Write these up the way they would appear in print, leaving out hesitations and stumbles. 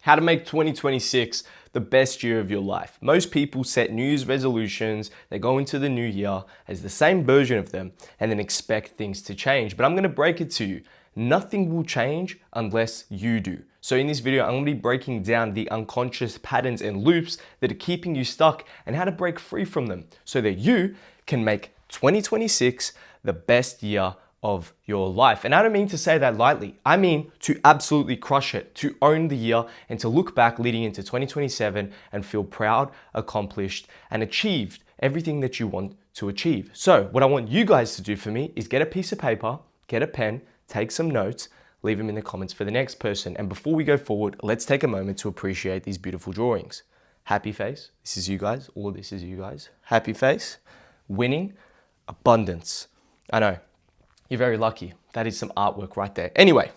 How to make 2026 the best year of your life. Most people set New Year's resolutions, they go into the new year as the same version of them and then expect things to change. But I'm gonna break it to you. Nothing will change unless you do. So in this video, I'm gonna be breaking down the unconscious patterns and loops that are keeping you stuck and how to break free from them so that you can make 2026 the best year of your life. And I don't mean to say that lightly. I mean to absolutely crush it, to own the year and to look back leading into 2027 and feel proud, accomplished, and achieved everything that you want to achieve. So what I want you guys to do for me is get a piece of paper, get a pen, take some notes, leave them in the comments for the next person. And before we go forward, let's take a moment to appreciate these beautiful drawings. Happy face, this is you guys, all this is you guys. Happy face, winning, abundance. I know. You're very lucky. That is some artwork right there. Anyway,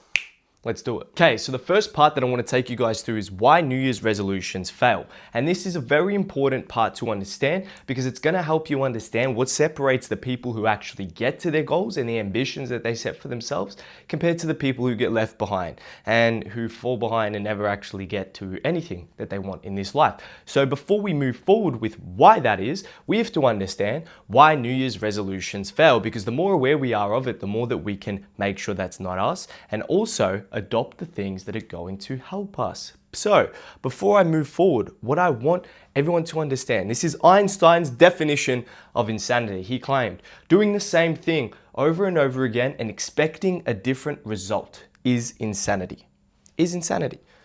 let's do it. Okay, so the first part that I want to take you guys through is why New Year's resolutions fail. And this is a very important part to understand because it's going to help you understand what separates the people who actually get to their goals and the ambitions that they set for themselves compared to the people who get left behind and who fall behind and never actually get to anything that they want in this life. So before we move forward with why that is, we have to understand why New Year's resolutions fail, because the more aware we are of it, the more that we can make sure that's not us and also adopt the things that are going to help us. So before I move forward, what I want everyone to understand, this is Einstein's definition of insanity. He claimed doing the same thing over and over again and expecting a different result is insanity.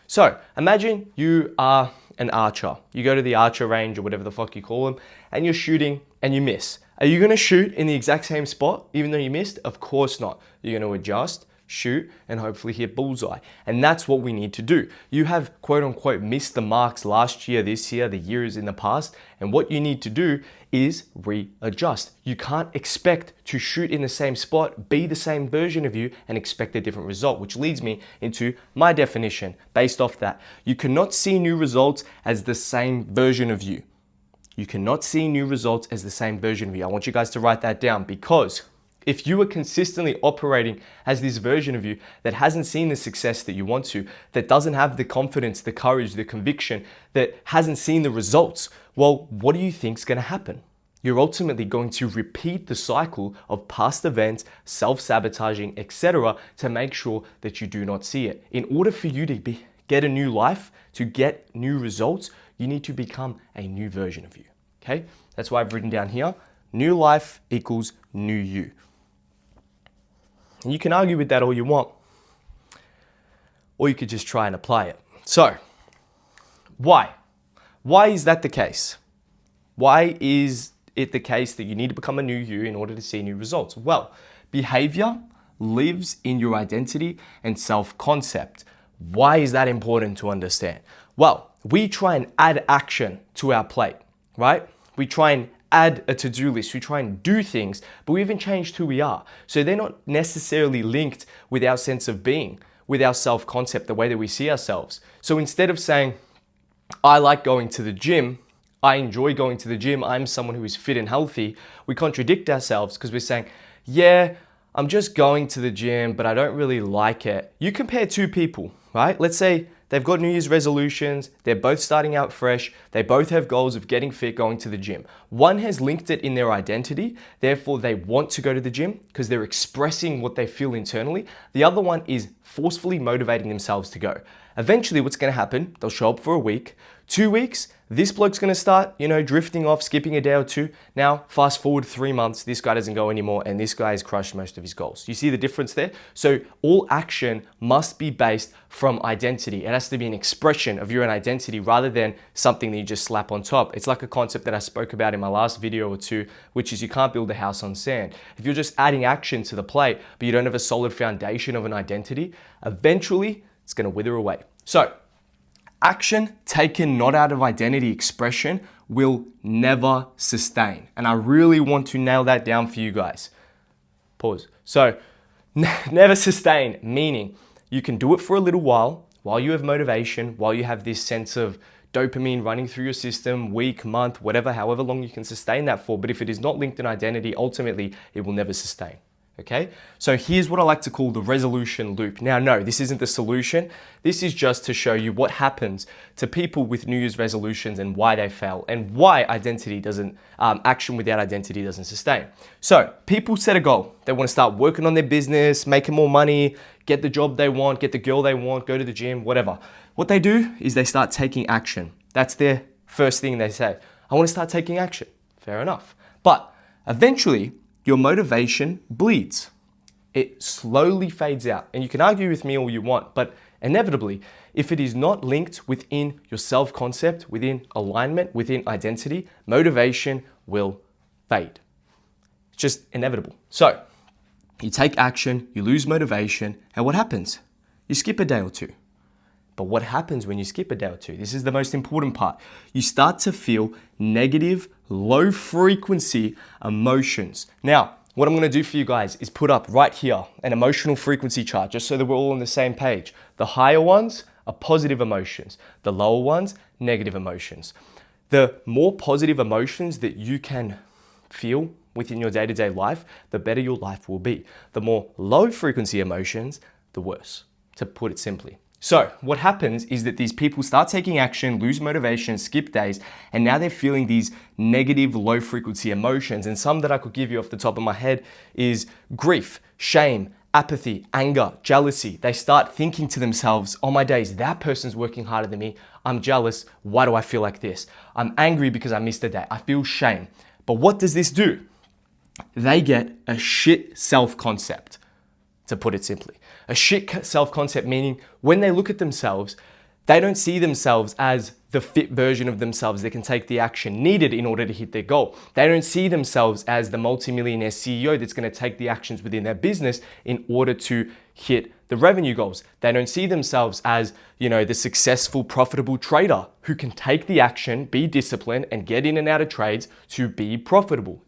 So imagine you are an archer. You go to the archer range or whatever the fuck you call them and you're shooting and you miss. Are you going to shoot in the exact same spot even though you missed? Of course not. You're going to adjust, shoot, and hopefully hit bullseye. And that's what we need to do. You have quote unquote missed the marks last year, this year, the years in the past. And what you need to do is readjust. You can't expect to shoot in the same spot, be the same version of you and expect a different result, which leads me into my definition based off that. You cannot see new results as the same version of you. You cannot see new results as the same version of you. I want you guys to write that down, because if you are consistently operating as this version of you that hasn't seen the success that you want to, that doesn't have the confidence, the courage, the conviction, that hasn't seen the results, well, what do you think is going to happen? You're ultimately going to repeat the cycle of past events, self-sabotaging, etc., to make sure that you do not see it. In order for you to get a new life, to get new results, you need to become a new version of you. Okay? That's why I've written down here, new life equals new you. And you can argue with that all you want, or you could just try and apply it. So, why? Why is that the case? Why is it the case that you need to become a new you in order to see new results? Well, behavior lives in your identity and self-concept. Why is that important to understand? Well, we try and add action to our plate, right? We try and add a to-do list, we try and do things, but we haven't changed who we are. So they're not necessarily linked with our sense of being, with our self-concept, the way that we see ourselves. So instead of saying, I like going to the gym, I enjoy going to the gym, I'm someone who is fit and healthy, we contradict ourselves because we're saying, yeah, I'm just going to the gym, but I don't really like it. You compare two people, right? Let's say they've got New Year's resolutions, they're both starting out fresh, they both have goals of getting fit, going to the gym. One has linked it in their identity, therefore they want to go to the gym because they're expressing what they feel internally. The other one is forcefully motivating themselves to go. Eventually what's going to happen, they'll show up for a week, 2 weeks, this bloke's going to start, drifting off, skipping a day or two. Now, fast forward 3 months, this guy doesn't go anymore and this guy has crushed most of his goals. You see the difference there? So all action must be based from identity. It has to be an expression of your own identity rather than something that you just slap on top. It's like a concept that I spoke about in my last video or two, which is you can't build a house on sand. If you're just adding action to the plate, but you don't have a solid foundation of an identity, eventually it's going to wither away. So, action taken not out of identity expression will never sustain. And I really want to nail that down for you guys. Pause. So, never sustain, meaning you can do it for a little while you have motivation, while you have this sense of dopamine running through your system, week, month, whatever, however long you can sustain that for. But if it is not linked in identity, ultimately, it will never sustain. Okay, so here's what I like to call the resolution loop. Now, no, this isn't the solution. This is just to show you what happens to people with New Year's resolutions and why they fail and why action without identity doesn't sustain. So people set a goal. They want to start working on their business, making more money, get the job they want, get the girl they want, go to the gym, whatever. What they do is they start taking action. That's their first thing they say. I want to start taking action. Fair enough. But eventually, your motivation bleeds. It slowly fades out. And you can argue with me all you want, but inevitably, if it is not linked within your self-concept, within alignment, within identity, motivation will fade. It's just inevitable. So, you take action, you lose motivation, and what happens? You skip a day or two. But what happens when you skip a day or two? This is the most important part. You start to feel negative, low frequency emotions. Now, what I'm gonna do for you guys is put up right here an emotional frequency chart, just so that we're all on the same page. The higher ones are positive emotions. The lower ones, negative emotions. The more positive emotions that you can feel within your day-to-day life, the better your life will be. The more low frequency emotions, the worse, to put it simply. So what happens is that these people start taking action, lose motivation, skip days, and now they're feeling these negative, low frequency emotions. And some that I could give you off the top of my head is grief, shame, apathy, anger, jealousy. They start thinking to themselves, oh my days, that person's working harder than me. I'm jealous. Why do I feel like this? I'm angry because I missed a day. I feel shame. But what does this do? They get a shit self-concept, to put it simply. A shit self-concept meaning when they look at themselves, they don't see themselves as the fit version of themselves that can take the action needed in order to hit their goal. They don't see themselves as the multimillionaire CEO that's going to take the actions within their business in order to hit the revenue goals. They don't see themselves as, the successful, profitable trader who can take the action, be disciplined, and get in and out of trades to be profitable.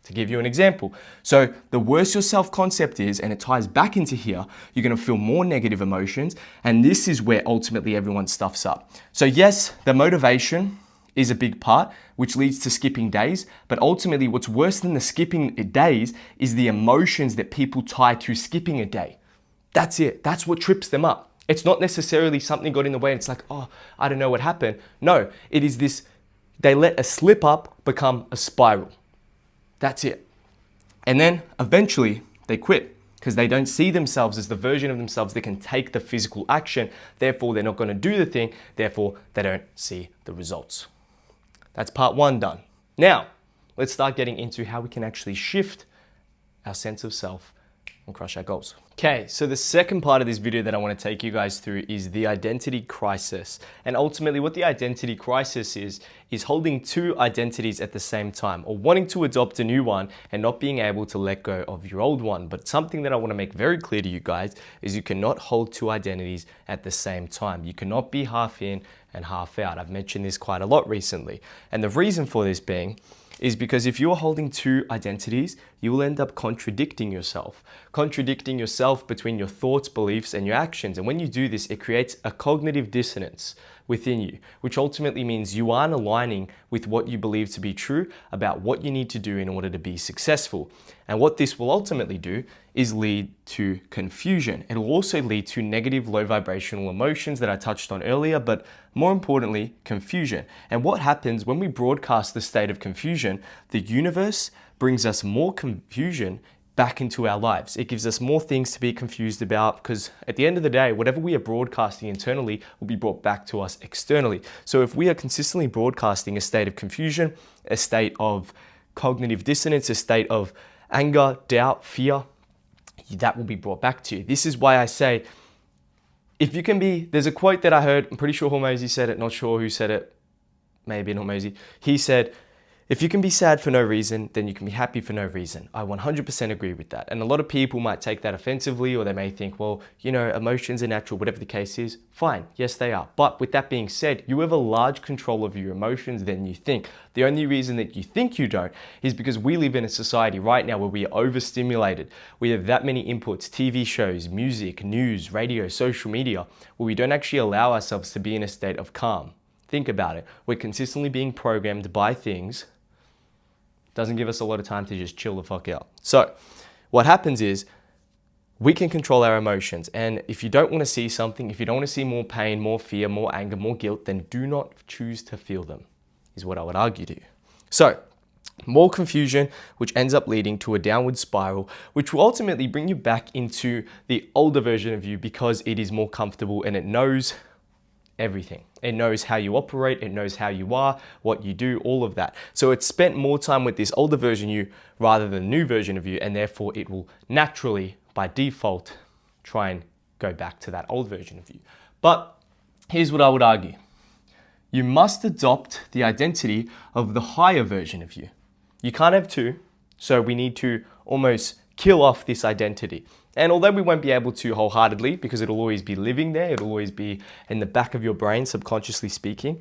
To give you an example. So the worse your self-concept is, and it ties back into here, you're gonna feel more negative emotions, and this is where ultimately everyone stuffs up. So yes, the motivation is a big part, which leads to skipping days, but ultimately what's worse than the skipping days is the emotions that people tie to skipping a day. That's it, that's what trips them up. It's not necessarily something got in the way and it's like, oh, I don't know what happened. No, it is this, they let a slip up become a spiral. That's it. And then eventually they quit because they don't see themselves as the version of themselves that can take the physical action. Therefore, they're not going to do the thing. Therefore, they don't see the results. That's part one done. Now, let's start getting into how we can actually shift our sense of self and crush our goals. Okay, so the second part of this video that I want to take you guys through is the identity crisis. And ultimately what the identity crisis is holding two identities at the same time, or wanting to adopt a new one and not being able to let go of your old one. But something that I want to make very clear to you guys is you cannot hold two identities at the same time. You cannot be half in and half out. I've mentioned this quite a lot recently. And the reason for this being is because if you're holding two identities, you will end up contradicting yourself between your thoughts, beliefs, and your actions. And when you do this, it creates a cognitive dissonance within you, which ultimately means you aren't aligning with what you believe to be true about what you need to do in order to be successful. And what this will ultimately do is lead to confusion. It will also lead to negative, low vibrational emotions that I touched on earlier, but more importantly, confusion. And what happens when we broadcast the state of confusion, the universe brings us more confusion back into our lives. It gives us more things to be confused about because at the end of the day, whatever we are broadcasting internally will be brought back to us externally. So if we are consistently broadcasting a state of confusion, a state of cognitive dissonance, a state of anger, doubt, fear, that will be brought back to you. This is why I say, if you can be, there's a quote that I heard, I'm pretty sure Hormozy said it, not sure who said it, maybe Hormozy. He said, if you can be sad for no reason, then you can be happy for no reason. I 100% agree with that. And a lot of people might take that offensively, or they may think, well, emotions are natural, whatever the case is. Fine, yes, they are. But with that being said, you have a large control of your emotions than you think. The only reason that you think you don't is because we live in a society right now where we are overstimulated. We have that many inputs, TV shows, music, news, radio, social media, where we don't actually allow ourselves to be in a state of calm. Think about it. We're consistently being programmed by things. Doesn't give us a lot of time to just chill the fuck out. So what happens is we can control our emotions. And if you don't want to see something, if you don't want to see more pain, more fear, more anger, more guilt, then do not choose to feel them, is what I would argue to you. So, more confusion, which ends up leading to a downward spiral, which will ultimately bring you back into the older version of you because it is more comfortable and it knows everything. It knows how you operate, it knows how you are, what you do, all of that. So it's spent more time with this older version of you rather than the new version of you, and therefore it will naturally, by default, try and go back to that old version of you. But here's what I would argue. You must adopt the identity of the higher version of you. You can't have two, so we need to almost kill off this identity. And although we won't be able to wholeheartedly, because it'll always be living there, it'll always be in the back of your brain, subconsciously speaking,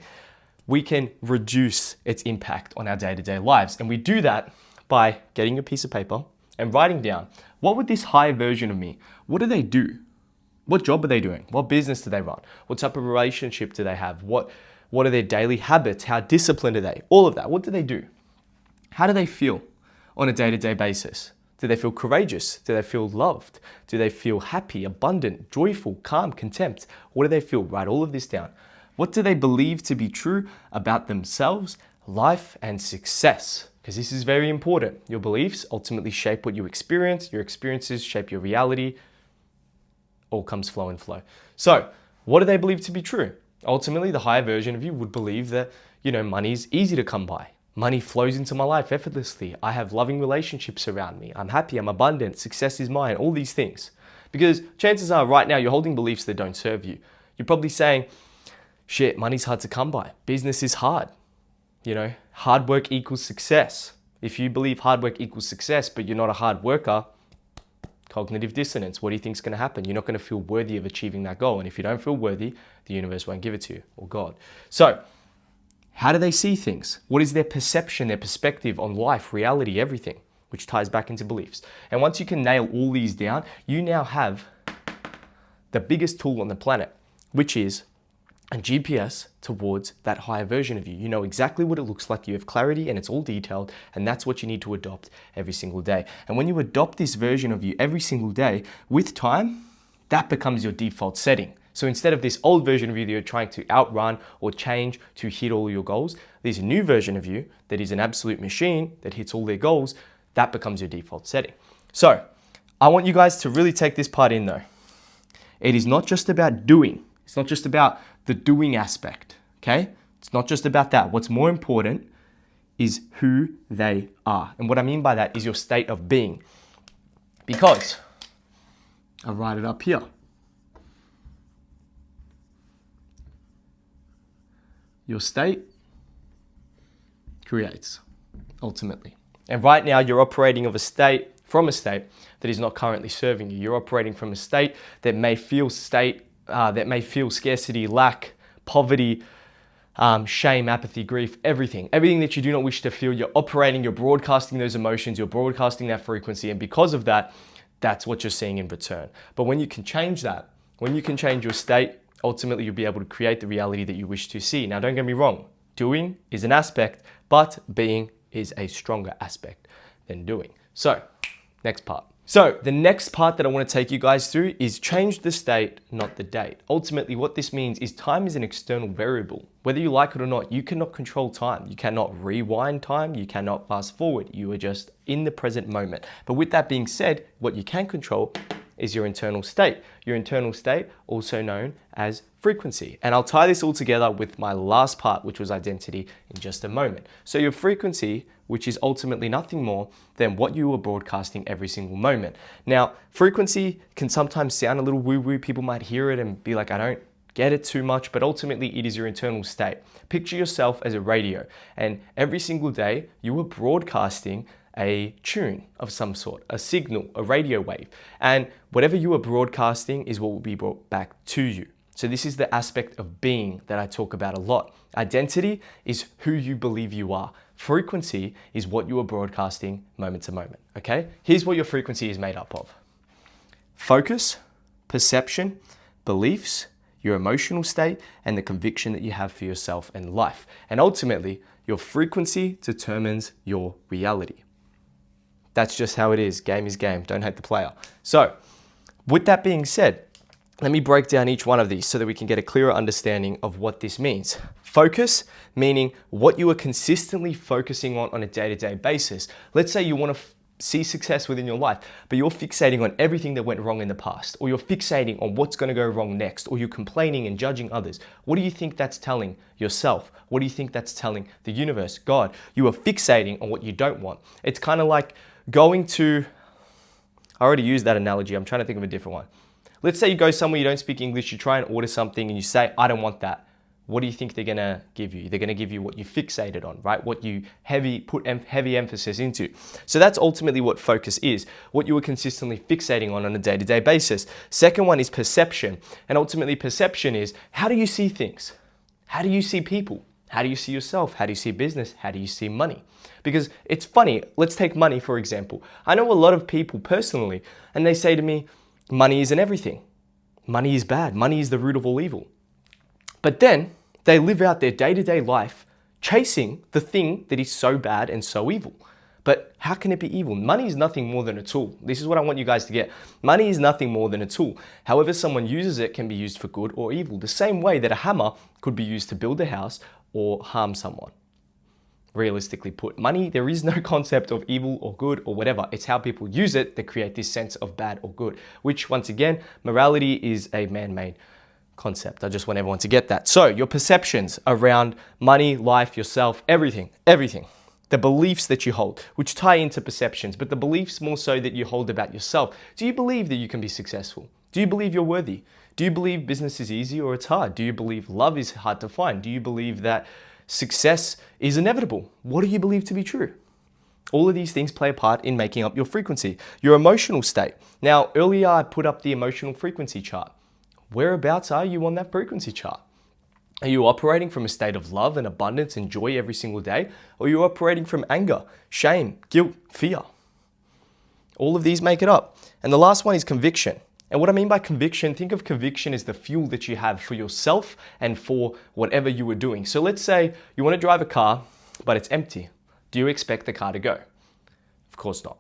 we can reduce its impact on our day-to-day lives. And we do that by getting a piece of paper and writing down, what would this higher version of me, what do they do? What job are they doing? What business do they run? What type of relationship do they have? What are their daily habits? How disciplined are they? All of that. What do they do? How do they feel on a day-to-day basis? Do they feel courageous? Do they feel loved? Do they feel happy, abundant, joyful, calm, content? What do they feel? Write all of this down. What do they believe to be true about themselves, life, and success? Because this is very important. Your beliefs ultimately shape what you experience. Your experiences shape your reality. All comes flow and flow. So, what do they believe to be true? Ultimately, the higher version of you would believe that, money is easy to come by. Money flows into my life effortlessly. I have loving relationships around me. I'm happy, I'm abundant, success is mine, all these things. Because chances are right now you're holding beliefs that don't serve you. You're probably saying, shit, money's hard to come by. Business is hard. Hard work equals success. If you believe hard work equals success, but you're not a hard worker, cognitive dissonance. What do you think is going to happen? You're not going to feel worthy of achieving that goal. And if you don't feel worthy, the universe won't give it to you, or God. So, how do they see things? What is their perception, their perspective on life, reality, everything, which ties back into beliefs. And once you can nail all these down, you now have the biggest tool on the planet, which is a GPS towards that higher version of you. You know exactly what it looks like, you have clarity, and it's all detailed, and that's what you need to adopt every single day. And when you adopt this version of you every single day, with time, that becomes your default setting. So instead of this old version of you that you're trying to outrun or change to hit all your goals, this new version of you that is an absolute machine that hits all their goals, that becomes your default setting. So I want you guys to really take this part in though. It is not just about doing. It's not just about the doing aspect, okay? It's not just about that. What's more important is who they are. And what I mean by that is your state of being. Because, I'll write it up here. Your state creates, ultimately. And right now you're operating from a state that is not currently serving you. You're operating from a state that may feel scarcity, lack, poverty, shame, apathy, grief, everything that you do not wish to feel. You're operating, you're broadcasting those emotions, you're broadcasting that frequency, and because of that, that's what you're seeing in return. But when you can change that, when you can change your state, ultimately you'll be able to create the reality that you wish to see. Now, don't get me wrong, doing is an aspect, but being is a stronger aspect than doing. So, next part. So, the next part that I want to take you guys through is change the state, not the date. Ultimately, what this means is time is an external variable. Whether you like it or not, you cannot control time. You cannot rewind time. You cannot fast forward. You are just in the present moment. But with that being said, what you can control is your internal state. Your internal state, also known as frequency. And I'll tie this all together with my last part, which was identity, in just a moment. So your frequency, which is ultimately nothing more than what you are broadcasting every single moment. Now, frequency can sometimes sound a little woo-woo. People might hear it and be like, I don't get it too much, but ultimately it is your internal state. Picture yourself as a radio, and every single day you are broadcasting a tune of some sort, a signal, a radio wave. And whatever you are broadcasting is what will be brought back to you. So this is the aspect of being that I talk about a lot. Identity is who you believe you are. Frequency is what you are broadcasting moment to moment, okay? Here's what your frequency is made up of. Focus, perception, beliefs, your emotional state, and the conviction that you have for yourself and life. And ultimately, your frequency determines your reality. That's just how it is. Game is game. Don't hate the player. So, with that being said, let me break down each one of these so that we can get a clearer understanding of what this means. Focus, meaning what you are consistently focusing on a day-to-day basis. Let's say you want to see success within your life, but you're fixating on everything that went wrong in the past, or you're fixating on what's going to go wrong next, or you're complaining and judging others. What do you think that's telling yourself? What do you think that's telling the universe, God? You are fixating on what you don't want. It's kind of like going to, I already used that analogy. I'm trying to think of a different one. Let's say you go somewhere, you don't speak English, you try and order something and you say, I don't want that. What do you think they're gonna give you? They're gonna give you what you fixated on, right? What you put heavy emphasis into. So that's ultimately what focus is, what you are consistently fixating on a day-to-day basis. Second one is perception. And ultimately perception is, how do you see things? How do you see people? How do you see yourself? How do you see business? How do you see money? Because it's funny, let's take money for example. I know a lot of people personally, and they say to me, money isn't everything. Money is bad. Money is the root of all evil. But then they live out their day-to-day life chasing the thing that is so bad and so evil. But how can it be evil? Money is nothing more than a tool. This is what I want you guys to get. Money is nothing more than a tool. However someone uses it can be used for good or evil. The same way that a hammer could be used to build a house or harm someone. Realistically put, money, there is no concept of evil or good or whatever. It's how people use it that create this sense of bad or good, which once again, morality is a man-made concept. I just want everyone to get that. So your perceptions around money, life, yourself, everything, the beliefs that you hold, which tie into perceptions, but the beliefs more so that you hold about yourself. Do you believe that you can be successful? Do you believe you're worthy? Do you believe business is easy or it's hard? Do you believe love is hard to find? Do you believe that success is inevitable? What do you believe to be true? All of these things play a part in making up your frequency. Your emotional state. Now, earlier I put up the emotional frequency chart. Whereabouts are you on that frequency chart? Are you operating from a state of love and abundance and joy every single day? Or are you operating from anger, shame, guilt, fear? All of these make it up. And the last one is conviction. And what I mean by conviction, think of conviction as the fuel that you have for yourself and for whatever you were doing. So let's say you want to drive a car, but it's empty. Do you expect the car to go? Of course not.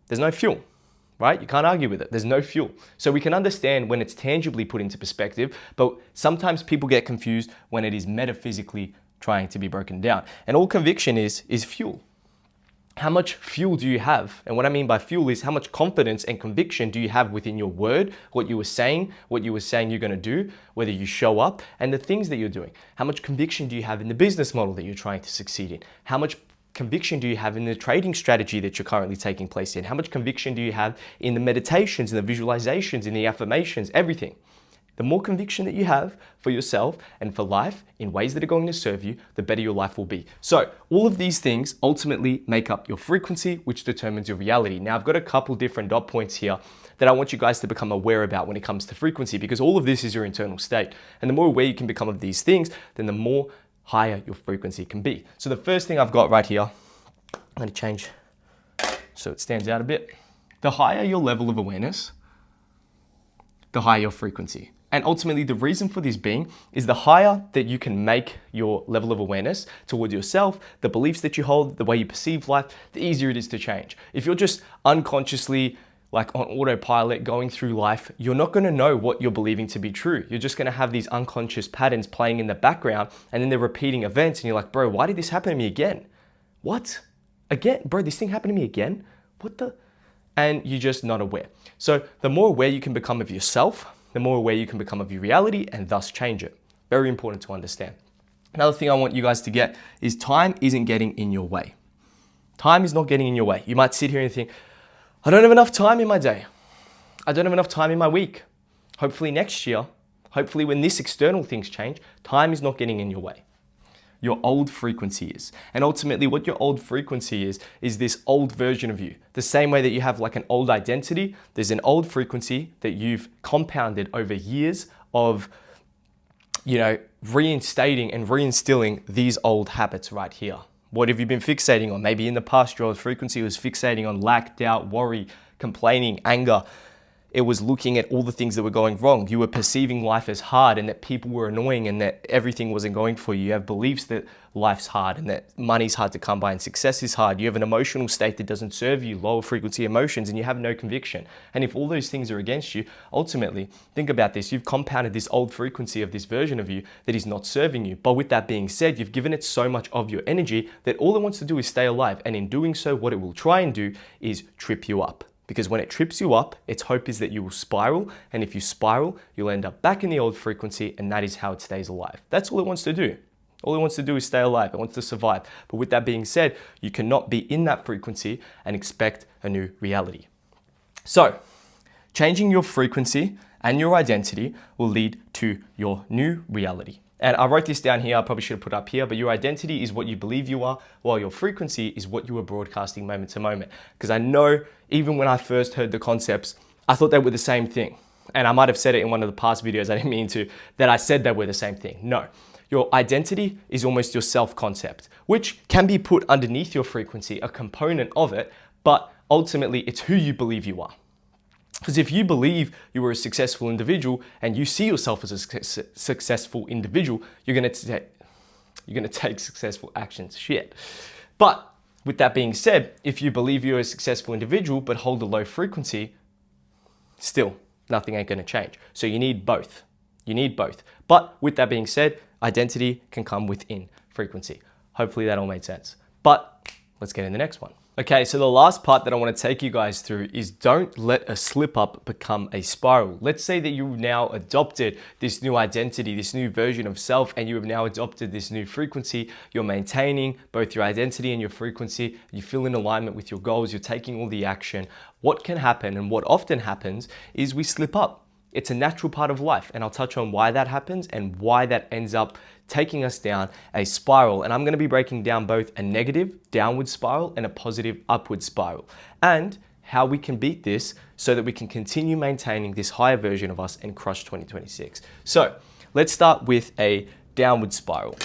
There's no fuel, right? You can't argue with it. There's no fuel. So we can understand when it's tangibly put into perspective, but sometimes people get confused when it is metaphysically trying to be broken down. And all conviction is fuel. How much fuel do you have? And what I mean by fuel is how much confidence and conviction do you have within your word, what you were saying you're going to do, whether you show up, and the things that you're doing. How much conviction do you have in the business model that you're trying to succeed in? How much conviction do you have in the trading strategy that you're currently taking place in? How much conviction do you have in the meditations, in the visualizations, in the affirmations, everything? The more conviction that you have for yourself and for life in ways that are going to serve you, the better your life will be. So all of these things ultimately make up your frequency, which determines your reality. Now I've got a couple different dot points here that I want you guys to become aware about when it comes to frequency, because all of this is your internal state. And the more aware you can become of these things, then the more higher your frequency can be. So the first thing I've got right here, I'm going to change so it stands out a bit. The higher your level of awareness, the higher your frequency. And ultimately, the reason for this being is the higher that you can make your level of awareness towards yourself, the beliefs that you hold, the way you perceive life, the easier it is to change. If you're just unconsciously like on autopilot going through life, you're not going to know what you're believing to be true. You're just going to have these unconscious patterns playing in the background, and then they're repeating events, and you're like, bro, why did this happen to me again? What? Again? Bro, this thing happened to me again? What the? And you're just not aware. So the more aware you can become of yourself, the more aware you can become of your reality and thus change it. Very important to understand. Another thing I want you guys to get is time isn't getting in your way. Time is not getting in your way. You might sit here and think, I don't have enough time in my day. I don't have enough time in my week. Hopefully next year, hopefully when this external things change, time is not getting in your way. Your old frequency is. And ultimately what your old frequency is this old version of you. The same way that you have like an old identity, there's an old frequency that you've compounded over years of, reinstating and reinstilling these old habits right here. What have you been fixating on? Maybe in the past your old frequency was fixating on lack, doubt, worry, complaining, anger. it was looking at all the things that were going wrong. You were perceiving life as hard and that people were annoying and that everything wasn't going for you. You have beliefs that life's hard and that money's hard to come by and success is hard. You have an emotional state that doesn't serve you, lower frequency emotions, and you have no conviction. And if all those things are against you, ultimately, think about this. You've compounded this old frequency of this version of you that is not serving you. But with that being said, you've given it so much of your energy that all it wants to do is stay alive. And in doing so, what it will try and do is trip you up. Because when it trips you up, its hope is that you will spiral. And if you spiral, you'll end up back in the old frequency, and that is how it stays alive. That's all it wants to do. All it wants to do is stay alive. It wants to survive. But with that being said, you cannot be in that frequency and expect a new reality. So, changing your frequency and your identity will lead to your new reality. And I wrote this down here, I probably should have put it up here, but your identity is what you believe you are, while your frequency is what you are broadcasting moment to moment. Because I know, even when I first heard the concepts, I thought they were the same thing. And I might have said it in one of the past videos, I didn't mean to, that I said they were the same thing. No. Your identity is almost your self-concept, which can be put underneath your frequency, a component of it, but ultimately it's who you believe you are. Because if you believe you are a successful individual and you see yourself as a successful individual, you're going to take successful actions. Shit. But with that being said, if you believe you're a successful individual but hold a low frequency, still nothing ain't going to change. So you need both. You need both. But with that being said, identity can come within frequency. Hopefully that all made sense. But let's get in the next one. Okay, so the last part that I want to take you guys through is don't let a slip up become a spiral. Let's say that you've now adopted this new identity, this new version of self, and you have now adopted this new frequency. You're maintaining both your identity and your frequency. You feel in alignment with your goals. You're taking all the action. What can happen, and what often happens, is we slip up. It's a natural part of life, and I'll touch on why that happens and why that ends up taking us down a spiral. And I'm going to be breaking down both a negative downward spiral and a positive upward spiral, and how we can beat this so that we can continue maintaining this higher version of us and crush 2026. So let's start with a downward spiral.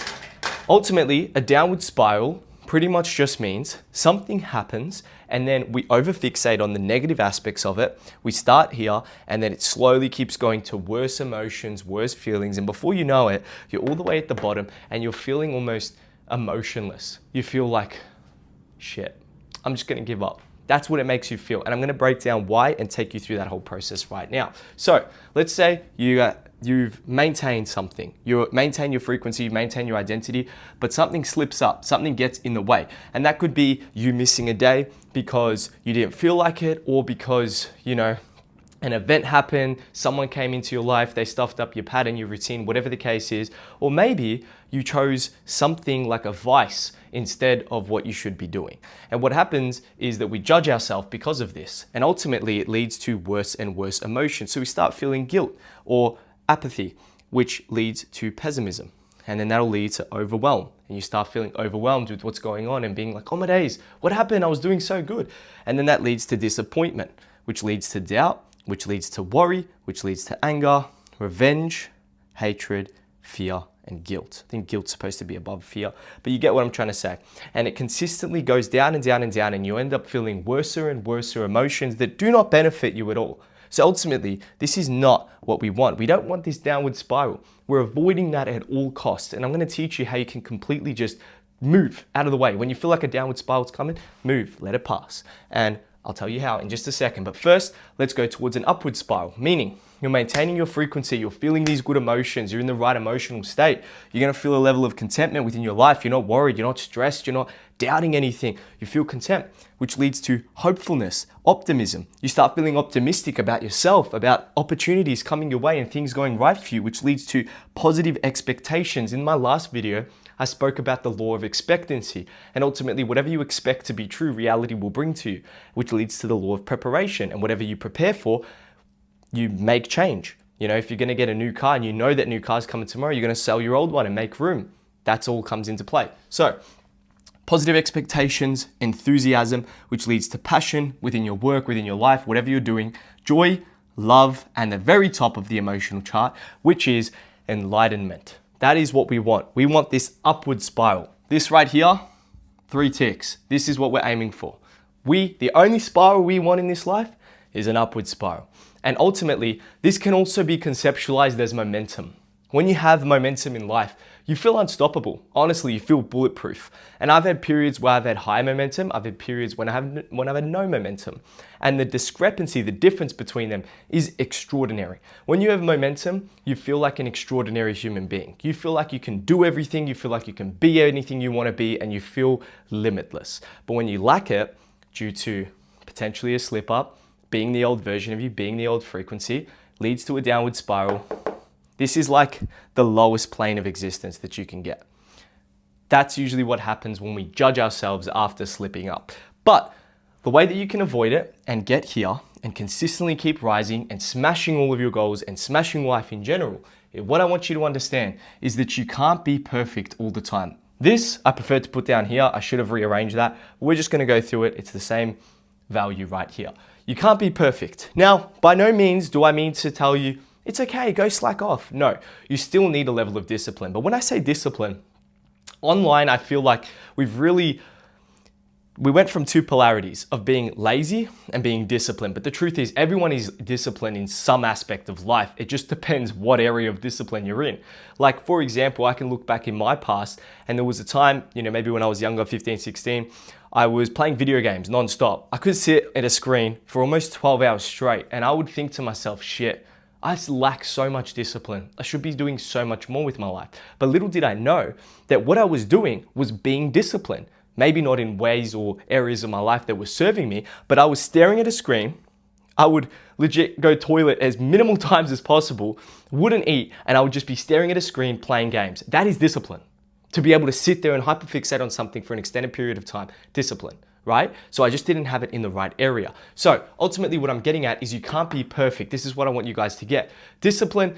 Ultimately, a downward spiral pretty much just means something happens and then we overfixate on the negative aspects of it. We start here and then it slowly keeps going to worse emotions, worse feelings. And before you know it, you're all the way at the bottom and you're feeling almost emotionless. You feel like, shit, I'm just gonna give up. That's what it makes you feel. And I'm gonna break down why and take you through that whole process right now. So let's say you've maintained something. You maintain your frequency, you maintain your identity, but something slips up, something gets in the way. And that could be you missing a day because you didn't feel like it, or because, an event happened, someone came into your life, they stuffed up your pattern, your routine, whatever the case is. Or maybe you chose something like a vice instead of what you should be doing. And what happens is that we judge ourselves because of this. And ultimately it leads to worse and worse emotions. So we start feeling guilt or apathy, which leads to pessimism. And then that'll lead to overwhelm. And you start feeling overwhelmed with what's going on and being like, oh my days, what happened? I was doing so good. And then that leads to disappointment, which leads to doubt, which leads to worry, which leads to anger, revenge, hatred, fear, and guilt. I think guilt's supposed to be above fear, but you get what I'm trying to say. And it consistently goes down and down and down, and you end up feeling worser and worser emotions that do not benefit you at all. So ultimately, this is not what we want. We don't want this downward spiral. We're avoiding that at all costs. And I'm going to teach you how you can completely just move out of the way. When you feel like a downward spiral is coming, move, let it pass. And I'll tell you how in just a second. But first, let's go towards an upward spiral, meaning you're maintaining your frequency, you're feeling these good emotions, you're in the right emotional state. You're going to feel a level of contentment within your life. You're not worried, you're not stressed, you're not doubting anything. You feel content, which leads to hopefulness, optimism. You start feeling optimistic about yourself, about opportunities coming your way and things going right for you, which leads to positive expectations. In my last video, I spoke about the law of expectancy, and ultimately whatever you expect to be true, reality will bring to you, which leads to the law of preparation. And whatever you prepare for, you make change. If you're going to get a new car and you know that new car's coming tomorrow, you're going to sell your old one and make room. That's all comes into play. So positive expectations, enthusiasm, which leads to passion within your work, within your life, whatever you're doing, joy, love, and the very top of the emotional chart, which is enlightenment. That is what we want. We want this upward spiral. This right here, 3 ticks. This is what we're aiming for. The only spiral we want in this life is an upward spiral. And ultimately, this can also be conceptualized as momentum. When you have momentum in life, you feel unstoppable. Honestly, you feel bulletproof. And I've had periods where I've had high momentum. I've had periods when I've had no momentum. And the discrepancy, the difference between them is extraordinary. When you have momentum, you feel like an extraordinary human being. You feel like you can do everything. You feel like you can be anything you want to be, and you feel limitless. But when you lack it, due to potentially a slip up, being the old version of you, being the old frequency, leads to a downward spiral. This is like the lowest plane of existence that you can get. That's usually what happens when we judge ourselves after slipping up. But the way that you can avoid it and get here and consistently keep rising and smashing all of your goals and smashing life in general, what I want you to understand is that you can't be perfect all the time. This, I prefer to put down here. I should have rearranged that. We're just going to go through it. It's the same value right here. You can't be perfect. Now, by no means do I mean to tell you, it's okay, go slack off. No, you still need a level of discipline. But when I say discipline, online, I feel like we went from two polarities of being lazy and being disciplined. But the truth is, everyone is disciplined in some aspect of life. It just depends what area of discipline you're in. Like, for example, I can look back in my past, and there was a time, maybe when I was younger, 15, 16, I was playing video games non-stop. I could sit at a screen for almost 12 hours straight, and I would think to myself, shit, I lack so much discipline. I should be doing so much more with my life. But little did I know that what I was doing was being disciplined. Maybe not in ways or areas of my life that were serving me, but I was staring at a screen. I would legit go toilet as minimal times as possible, wouldn't eat, and I would just be staring at a screen playing games. That is discipline. To be able to sit there and hyperfixate on something for an extended period of time, discipline. Right? So I just didn't have it in the right area. So ultimately what I'm getting at is you can't be perfect. This is what I want you guys to get. Discipline,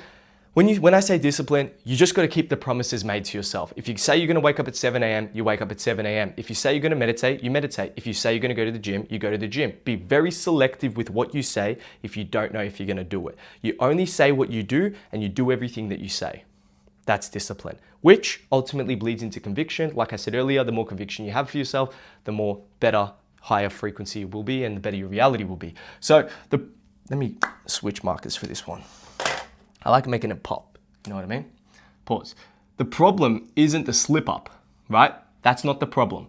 when I say discipline, you just got to keep the promises made to yourself. If you say you're going to wake up at 7 a.m., you wake up at 7 a.m. If you say you're going to meditate, you meditate. If you say you're going to go to the gym, you go to the gym. Be very selective with what you say if you don't know if you're going to do it. You only say what you do, and you do everything that you say. That's discipline, which ultimately bleeds into conviction. Like I said earlier, the more conviction you have for yourself, the more better, higher frequency it will be, and the better your reality will be. So let me switch markers for this one. I like making it pop. You know what I mean? Pause. The problem isn't the slip up, right? That's not the problem.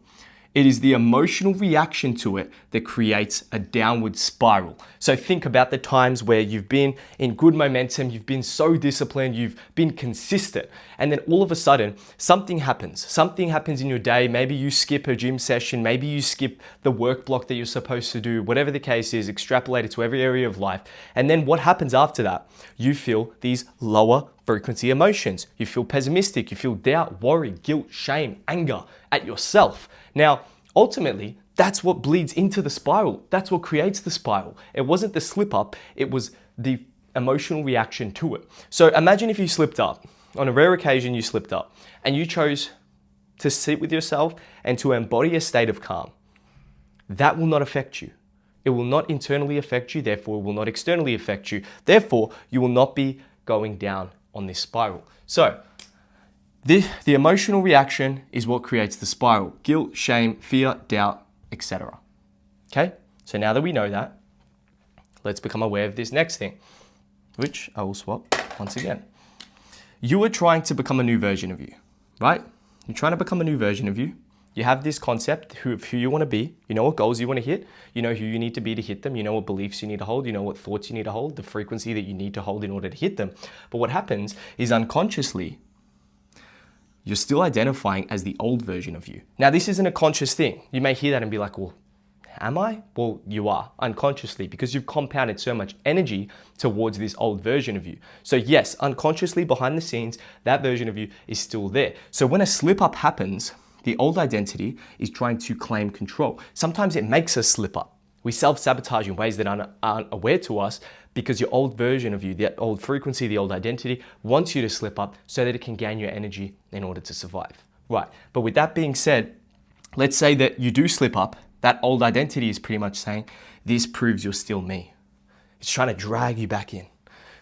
It is the emotional reaction to it that creates a downward spiral. So think about the times where you've been in good momentum, you've been so disciplined, you've been consistent, and then all of a sudden, something happens. Something happens in your day. Maybe you skip a gym session, maybe you skip the work block that you're supposed to do, whatever the case is, extrapolate it to every area of life. And then what happens after that? You feel these lower frequency emotions. You feel pessimistic, you feel doubt, worry, guilt, shame, anger at yourself. Now, ultimately, that's what bleeds into the spiral. That's what creates the spiral. It wasn't the slip up, it was the emotional reaction to it. So imagine if you slipped up. On a rare occasion, you slipped up and you chose to sit with yourself and to embody a state of calm. That will not affect you. It will not internally affect you, therefore it will not externally affect you. Therefore, you will not be going down on this spiral. So, the emotional reaction is what creates the spiral. Guilt, shame, fear, doubt, etc. Okay? So now that we know that, let's become aware of this next thing, which I will swap once again. You are trying to become a new version of you, right? You're trying to become a new version of you. You have this concept of who you want to be. You know what goals you want to hit. You know who you need to be to hit them. You know what beliefs you need to hold. You know what thoughts you need to hold, the frequency that you need to hold in order to hit them. But what happens is unconsciously, you're still identifying as the old version of you. Now, this isn't a conscious thing. You may hear that and be like, well, am I? Well, you are unconsciously because you've compounded so much energy towards this old version of you. So yes, unconsciously behind the scenes, that version of you is still there. So when a slip up happens, the old identity is trying to claim control. Sometimes it makes us slip up. We self-sabotage in ways that aren't aware to us because your old version of you, the old frequency, the old identity, wants you to slip up so that it can gain your energy in order to survive. Right, but with that being said, let's say that you do slip up. That old identity is pretty much saying, this proves you're still me. It's trying to drag you back in.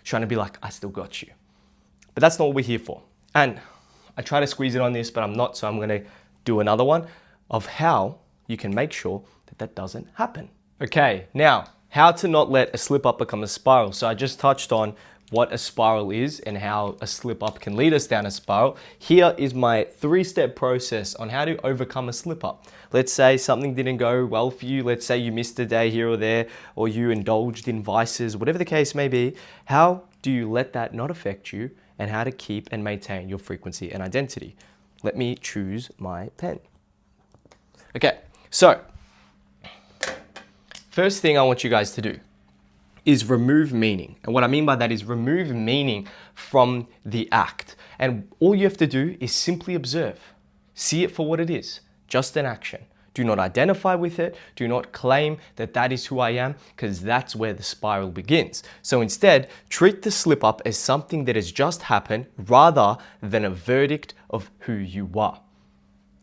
It's trying to be like, I still got you. But that's not what we're here for. And I try to squeeze it on this, but I'm not, so I'm going to do another one of how you can make sure that that doesn't happen. Okay, now, how to not let a slip up become a spiral. So I just touched on what a spiral is and how a slip up can lead us down a spiral. Here is my 3-step process on how to overcome a slip up. Let's say something didn't go well for you. Let's say you missed a day here or there, or you indulged in vices, whatever the case may be. How do you let that not affect you, and how to keep and maintain your frequency and identity? Let me choose my pen. Okay, so first thing I want you guys to do is remove meaning. And what I mean by that is remove meaning from the act. And all you have to do is simply observe. See it for what it is, just an action. Do not identify with it. Do not claim that that is who I am, because that's where the spiral begins. So instead, treat the slip up as something that has just happened rather than a verdict of who you are.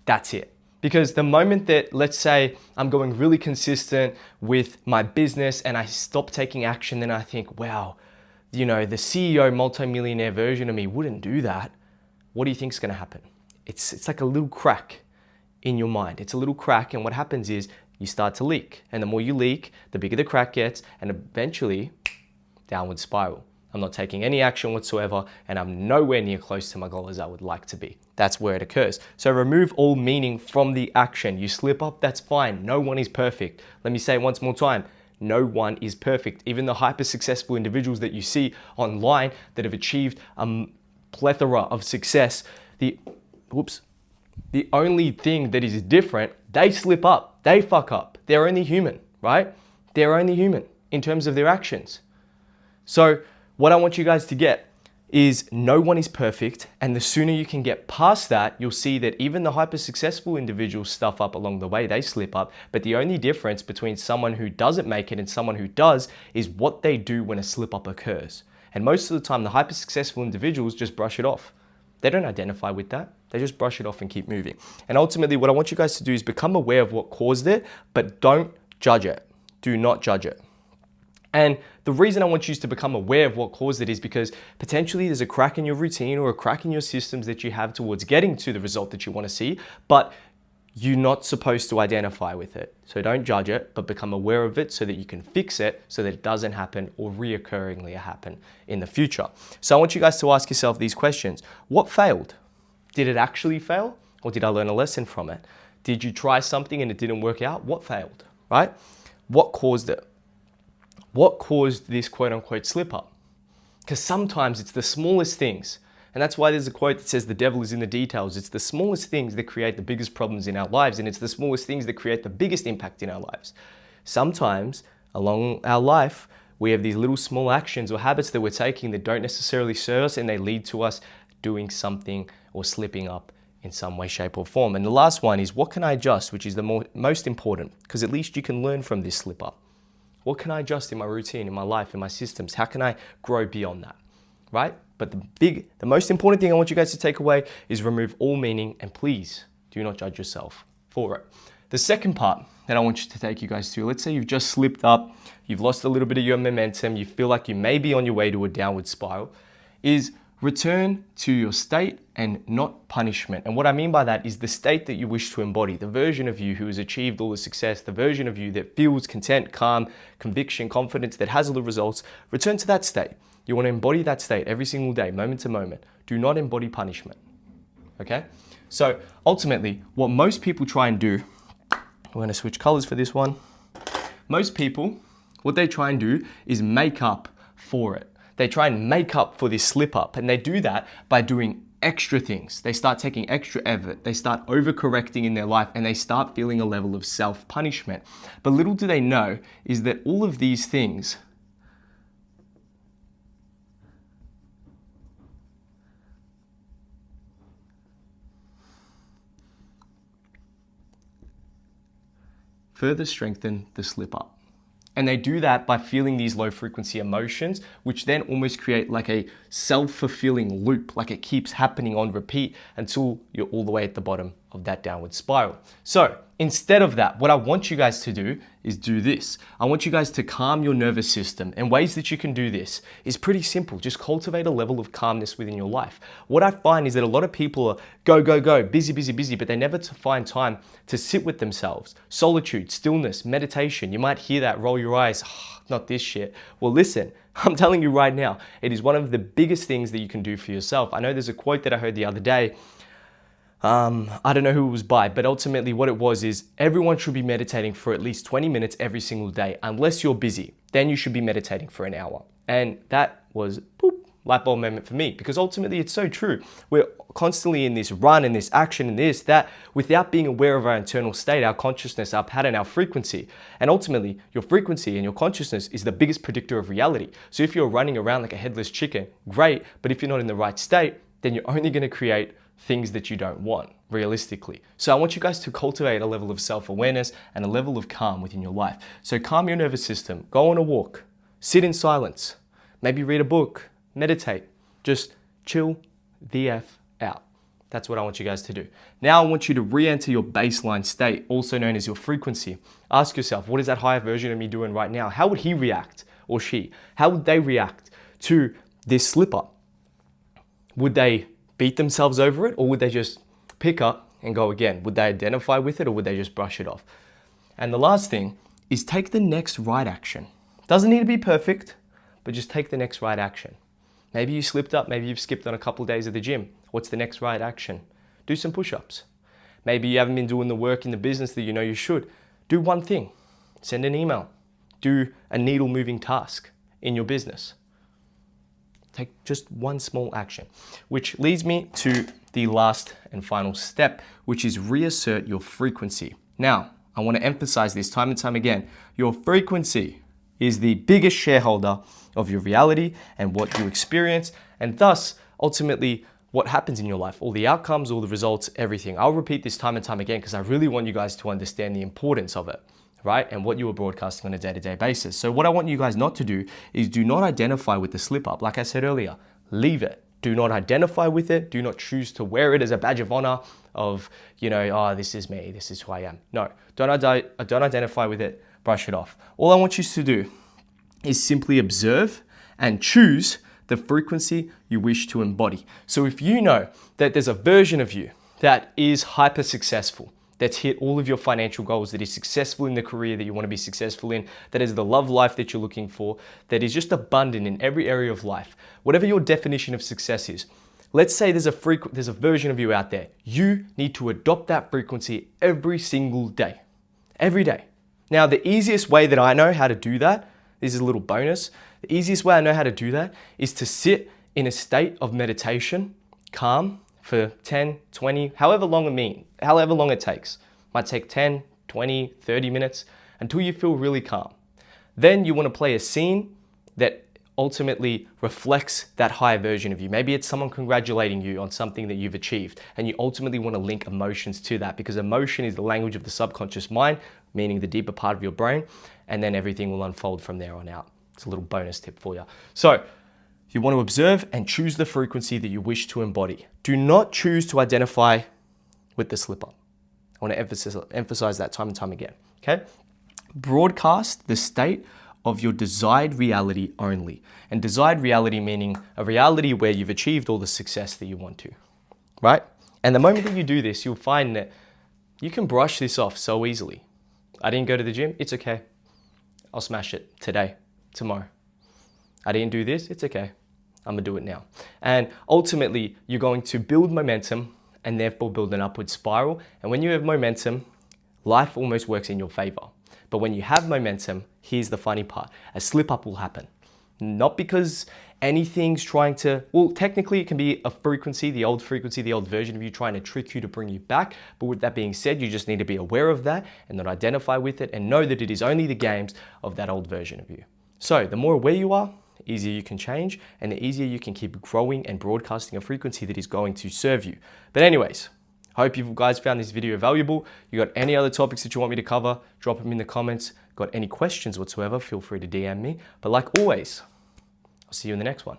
That's it. Because the moment that, let's say, I'm going really consistent with my business and I stop taking action, then I think, wow, the CEO multimillionaire version of me wouldn't do that. What do you think is going to happen? It's like a little crack in your mind. It's a little crack, and what happens is you start to leak. And the more you leak, the bigger the crack gets, and eventually, downward spiral. I'm not taking any action whatsoever, and I'm nowhere near close to my goal as I would like to be. That's where it occurs. So remove all meaning from the action. You slip up, that's fine. No one is perfect. Let me say it once more time. No one is perfect. Even the hyper successful individuals that you see online that have achieved a plethora of success, the only thing that is different, they slip up, they fuck up. They're only human, right? They're only human in terms of their actions. So what I want you guys to get is no one is perfect, and the sooner you can get past that, you'll see that even the hyper successful individuals stuff up along the way, they slip up, but the only difference between someone who doesn't make it and someone who does is what they do when a slip up occurs. And most of the time, the hyper successful individuals just brush it off. They don't identify with that. They just brush it off and keep moving. And ultimately, what I want you guys to do is become aware of what caused it, but don't judge it. Do not judge it. And the reason I want you to become aware of what caused it is because potentially there's a crack in your routine or a crack in your systems that you have towards getting to the result that you want to see, but you're not supposed to identify with it. So don't judge it, but become aware of it so that you can fix it so that it doesn't happen or reoccurringly happen in the future. So I want you guys to ask yourself these questions. What failed? Did it actually fail? Or did I learn a lesson from it? Did you try something and it didn't work out? What failed, right? What caused it? What caused this quote unquote slip up? Because sometimes it's the smallest things. And that's why there's a quote that says the devil is in the details. It's the smallest things that create the biggest problems in our lives, and it's the smallest things that create the biggest impact in our lives. Sometimes along our life, we have these little small actions or habits that we're taking that don't necessarily serve us, and they lead to us doing something or slipping up in some way, shape, or form. And the last one is, what can I adjust, which is the most important, because at least you can learn from this slip up. What can I adjust in my routine, in my life, in my systems? How can I grow beyond that, right? But the most important thing I want you guys to take away is remove all meaning, and please do not judge yourself for it. The second part that I want you to take you guys to, let's say you've just slipped up, you've lost a little bit of your momentum, you feel like you may be on your way to a downward spiral, is return to your state and not punishment. And what I mean by that is the state that you wish to embody, the version of you who has achieved all the success, the version of you that feels content, calm, conviction, confidence, that has all the results. Return to that state. You want to embody that state every single day, moment to moment. Do not embody punishment, okay? So ultimately, what most people try and do, we're going to switch colors for this one. Most people, what they try and do is make up for it. They try and make up for this slip up, and they do that by doing extra things. They start taking extra effort. They start overcorrecting in their life, and they start feeling a level of self-punishment. But little do they know is that all of these things further strengthen the slip up. And they do that by feeling these low frequency emotions, which then almost create like a self-fulfilling loop, like it keeps happening on repeat until you're all the way at the bottom of that downward spiral. So instead of that, what I want you guys to do is do this. I want you guys to calm your nervous system, and ways that you can do this is pretty simple. Just cultivate a level of calmness within your life. What I find is that a lot of people are go, go, go, busy, busy, busy, but they never find time to sit with themselves. Solitude, stillness, meditation. You might hear that, roll your eyes, oh, not this shit. Well, listen, I'm telling you right now, it is one of the biggest things that you can do for yourself. I know there's a quote that I heard the other day. I don't know who it was by, but ultimately what it was is everyone should be meditating for at least 20 minutes every single day, unless you're busy. Then you should be meditating for an hour. And that was light bulb moment for me, because ultimately it's so true. We're constantly in this run and this action and this, that, without being aware of our internal state, our consciousness, our pattern, our frequency. And ultimately, your frequency and your consciousness is the biggest predictor of reality. So if you're running around like a headless chicken, great, but if you're not in the right state, then you're only going to create things that you don't want, realistically. So I want you guys to cultivate a level of self-awareness and a level of calm within your life. So calm your nervous system, go on a walk, sit in silence, maybe read a book, meditate, just chill the F out. That's what I want you guys to do. Now I want you to re-enter your baseline state, also known as your frequency. Ask yourself, what is that higher version of me doing right now? How would he react, or she? How would they react to this slip up? Would they beat themselves over it, or would they just pick up and go again? Would they identify with it, or would they just brush it off? And the last thing is take the next right action. Doesn't need to be perfect, but just take the next right action. Maybe you slipped up, maybe you've skipped on a couple of days of the gym. What's the next right action? Do some push-ups. Maybe you haven't been doing the work in the business that you know you should. Do one thing. Send an email. Do a needle-moving task in your business. Take just one small action, which leads me to the last and final step, which is reassert your frequency. Now, I want to emphasize this time and time again. Your frequency is the biggest shareholder of your reality and what you experience, and thus, ultimately, what happens in your life, all the outcomes, all the results, everything. I'll repeat this time and time again because I really want you guys to understand the importance of it, right? And what you are broadcasting on a day-to-day basis. So what I want you guys not to do is do not identify with the slip up. Like I said earlier, leave it. Do not identify with it. Do not choose to wear it as a badge of honor of, oh, this is me, this is who I am. No, don't identify with it, brush it off. All I want you to do is simply observe and choose the frequency you wish to embody. So if you know that there's a version of you that is hyper successful, that's hit all of your financial goals, that is successful in the career that you want to be successful in, that is the love life that you're looking for, that is just abundant in every area of life, whatever your definition of success is, let's say there's a version of you out there. You need to adopt that frequency every single day. Every day. Now, the easiest way that I know how to do that, this is a little bonus, the easiest way I know how to do that is to sit in a state of meditation, calm, for 10, 20, however long it takes. Might take 10, 20, 30 minutes until you feel really calm. Then you want to play a scene that ultimately reflects that higher version of you. Maybe it's someone congratulating you on something that you've achieved, and you ultimately want to link emotions to that, because emotion is the language of the subconscious mind, meaning the deeper part of your brain, and then everything will unfold from there on out. It's a little bonus tip for you. So, you want to observe and choose the frequency that you wish to embody. Do not choose to identify with the slip up. I want to emphasize that time and time again, okay? Broadcast the state of your desired reality only. And desired reality meaning a reality where you've achieved all the success that you want to, right? And the moment that you do this, you'll find that you can brush this off so easily. I didn't go to the gym, it's okay. I'll smash it today, tomorrow. I didn't do this, it's okay. I'm gonna do it now. And ultimately, you're going to build momentum and therefore build an upward spiral. And when you have momentum, life almost works in your favor. But when you have momentum, here's the funny part. A slip up will happen. Not because anything's trying to, well, technically it can be a frequency, the old version of you trying to trick you to bring you back. But with that being said, you just need to be aware of that and not identify with it and know that it is only the games of that old version of you. So the more aware you are, the easier you can change, and the easier you can keep growing and broadcasting a frequency that is going to serve you. But anyways, I hope you guys found this video valuable. You got any other topics that you want me to cover, drop them in the comments. Got any questions whatsoever, feel free to DM me. But like always, I'll see you in the next one.